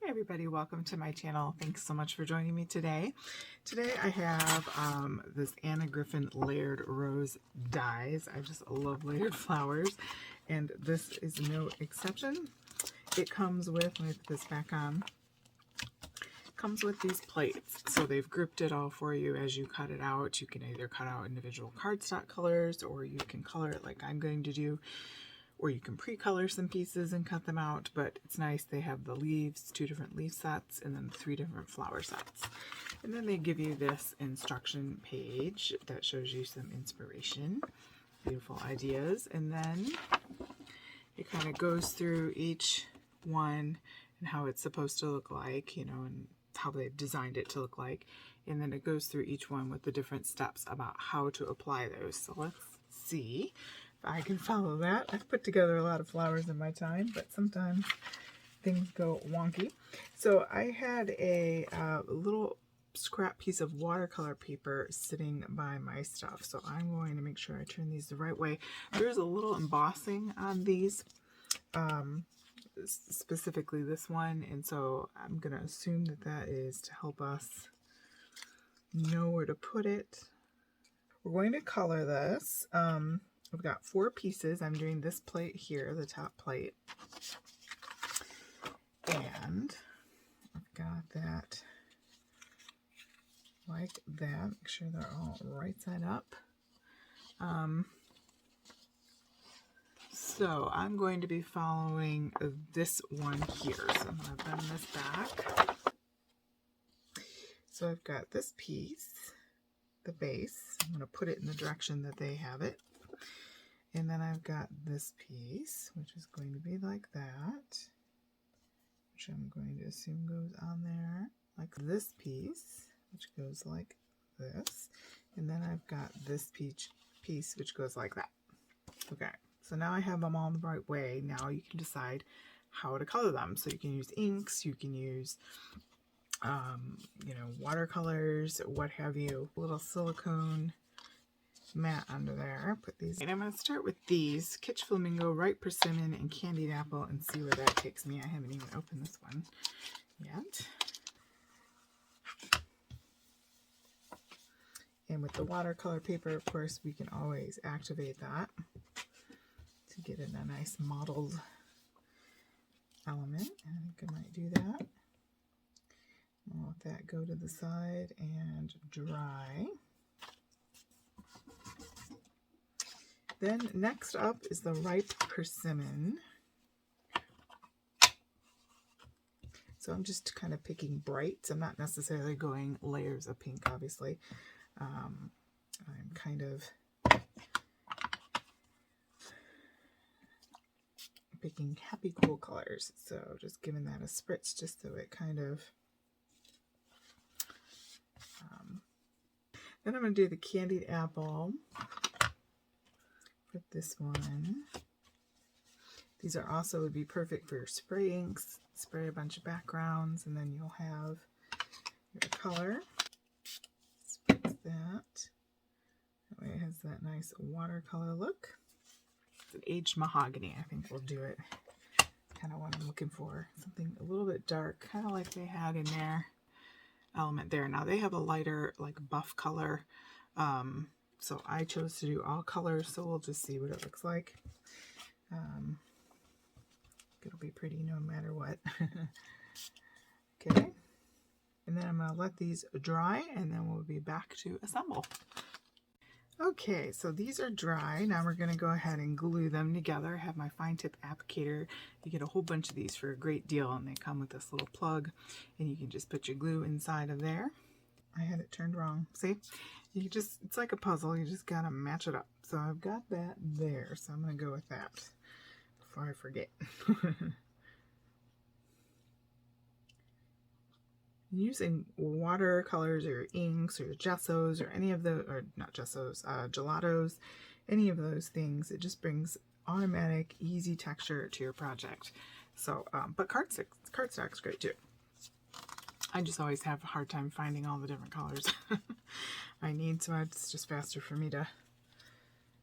Hi everybody, welcome to my channel. Thanks so much for joining me today. Today I have this Anna Griffin layered rose dies. I just love layered flowers, and this is no exception. It comes with, let me put this back on, comes with these plates. So they've grouped it all for you as you cut it out. You can either cut out individual cardstock colors, or you can color it like I'm going to do, or you can pre-color some pieces and cut them out. But it's nice, they have the leaves, 2 different leaf sets, and then 3 different flower sets. And then they give you this instruction page that shows you some inspiration, beautiful ideas, and then it kind of goes through each one and how it's supposed to look like, you know, and how they've designed it to look like. And then it goes through each one with the different steps about how to apply those. So let's see if I can follow that. I've put together a lot of flowers in my time, but sometimes things go wonky. So I had a little scrap piece of watercolor paper sitting by my stuff. So I'm going to make sure I turn these the right way. There's a little embossing on these, specifically this one, and so I'm going to assume that that is to help us know where to put it. We're going to color this. I've got 4 pieces. I'm doing this plate here, the top plate, and I've got that like that. Make sure they're all right side up. So I'm going to be following this one here. So I'm going to bend this back. So I've got this piece, the base. I'm going to put it in the direction that they have it. And then I've got this piece, which is going to be like that, which I'm going to assume goes on there, like this piece, which goes like this. And then I've got this piece, which goes like that. Okay, so now I have them all the right way. Now you can decide how to color them. So you can use inks, you can use, you know, watercolors, what have you, a little silicone matte under there. Put these, and I'm going to start with these Kitsch Flamingo, Ripe Persimmon, and Candied Apple, and see where that takes me. I haven't even opened this one yet. And with the watercolor paper, of course, we can always activate that to get in a nice mottled element. I think I might do that. I'll let that go to the side and dry. Then next up is the Ripe Persimmon. So I'm just kind of picking brights. I'm not necessarily going layers of pink, obviously. I'm kind of picking happy cool colors. So just giving that a spritz just so it kind of... Then I'm going to do the Candied Apple. Put this one. These are also would be perfect for your spray inks. Spray a bunch of backgrounds, and then you'll have your color. Spritz that. That way it has that nice watercolor look. It's an aged mahogany. I think we'll do it. Kind of what I'm looking for. Something a little bit dark, kind of like they had in their element there. Now they have a lighter, like buff color. So I chose to do all colors, so we'll just see what it looks like. It'll be pretty no matter what. Okay. And then I'm going to let these dry, and then we'll be back to assemble. Okay, so these are dry. Now we're going to go ahead and glue them together. I have my fine tip applicator. You get a whole bunch of these for a great deal, and they come with this little plug, and you can just put your glue inside of there. I had it turned wrong. See? You just, it's like a puzzle. You just got to match it up. So I've got that there. So I'm going to go with that before I forget. Using watercolors or inks or gessos or any of the, or not gessos, gelatos, any of those things, it just brings automatic, easy texture to your project. So, but cardstock's great too. I just always have a hard time finding all the different colors I need, so it's just faster for me to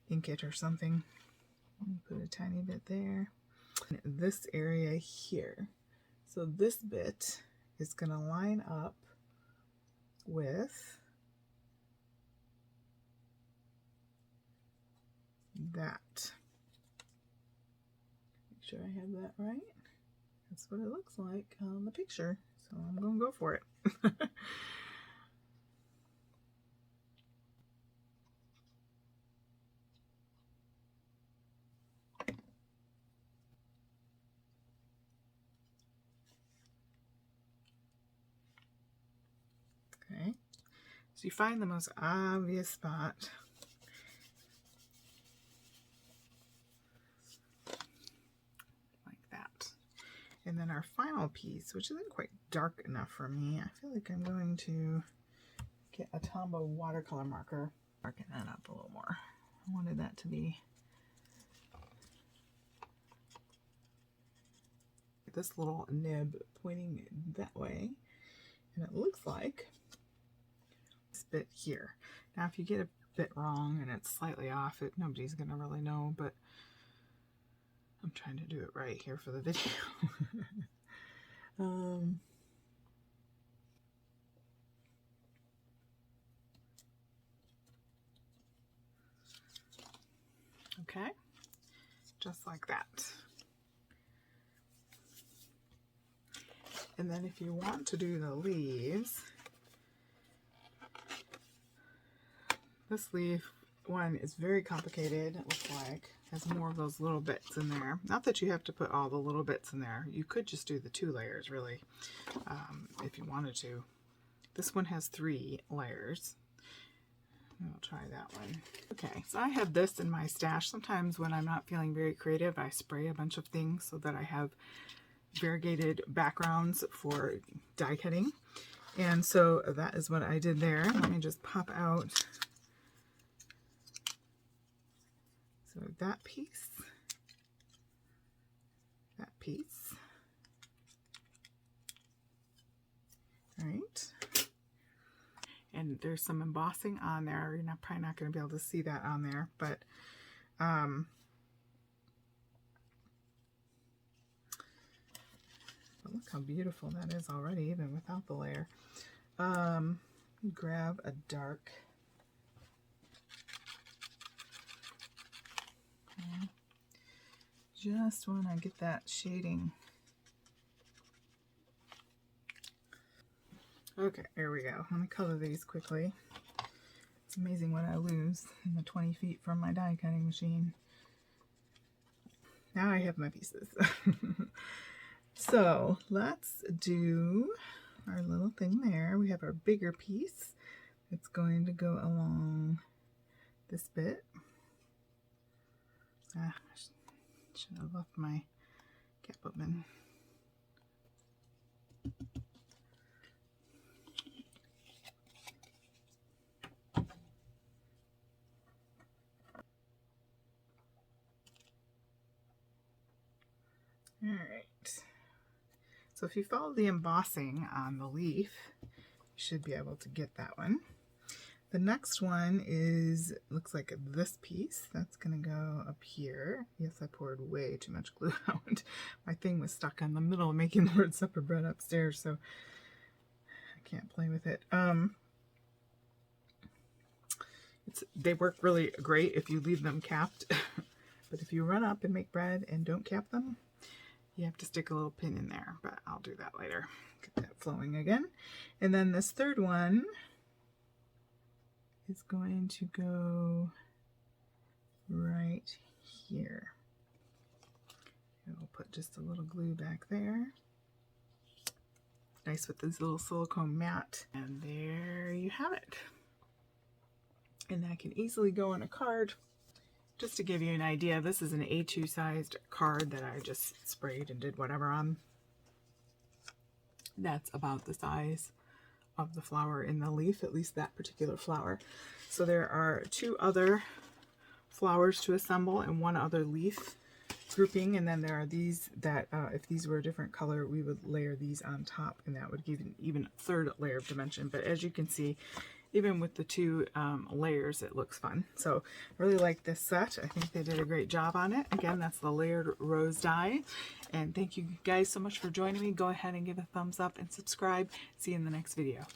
ink it or something. Put a tiny bit there. And this area here. So this bit is going to line up with that. Make sure I have that right. That's what it looks like on the picture. So I'm going to go for it. Okay. So you find the most obvious spot. Like that. And then our final piece, which isn't quite dark enough for me, I feel like I'm going to get a Tombow watercolor marker. Darken that up a little more. I wanted that to be this little nib pointing that way. And it looks like this bit here. Now if you get a bit wrong and it's slightly off, nobody's going to really know, but I'm trying to do it right here for the video. Okay, just like that. And then if you want to do the leaves, this leaf one is very complicated, it looks like. Has more of those little bits in there. Not that you have to put all the little bits in there. You could just do the 2 layers, really, if you wanted to. This one has 3 layers. I'll try that one. Okay, so I have this in my stash. Sometimes when I'm not feeling very creative, I spray a bunch of things so that I have variegated backgrounds for die cutting. And so that is what I did there. Let me just pop out. So that piece, all right. And there's some embossing on there. You're probably not going to be able to see that on there, but look how beautiful that is already, even without the layer. Grab a dark. Okay. Just want to get that shading. Okay, there we go. Let me color these quickly. It's amazing what I lose in the 20 feet from my die cutting machine. Now I have my pieces. So let's do our little thing there. We have our bigger piece. It's going to go along this bit. Should have left my cap open. All right. So if you follow the embossing on the leaf, you should be able to get that one. The next one looks like this piece. That's going to go up here. Yes, I poured way too much glue out. My thing was stuck on the middle making the word supper bread upstairs, so I can't play with it. They work really great if you leave them capped, but if you run up and make bread and don't cap them, you have to stick a little pin in there, but I'll do that later. Get that flowing again. And then this third one is going to go right here. And we'll put just a little glue back there. Nice with this little silicone mat. And there you have it. And that can easily go on a card. Just to give you an idea, this is an A2 sized card that I just sprayed and did whatever on. That's about the size of the flower in the leaf, at least that particular flower. So there are 2 other flowers to assemble and 1 other leaf grouping, and then there are these that if these were a different color, we would layer these on top, and that would give an even 3rd layer of dimension. But as you can see, even with the two layers, it looks fun. So I really like this set. I think they did a great job on it. Again, that's the layered rose die. And thank you guys so much for joining me. Go ahead and give a thumbs up and subscribe. See you in the next video.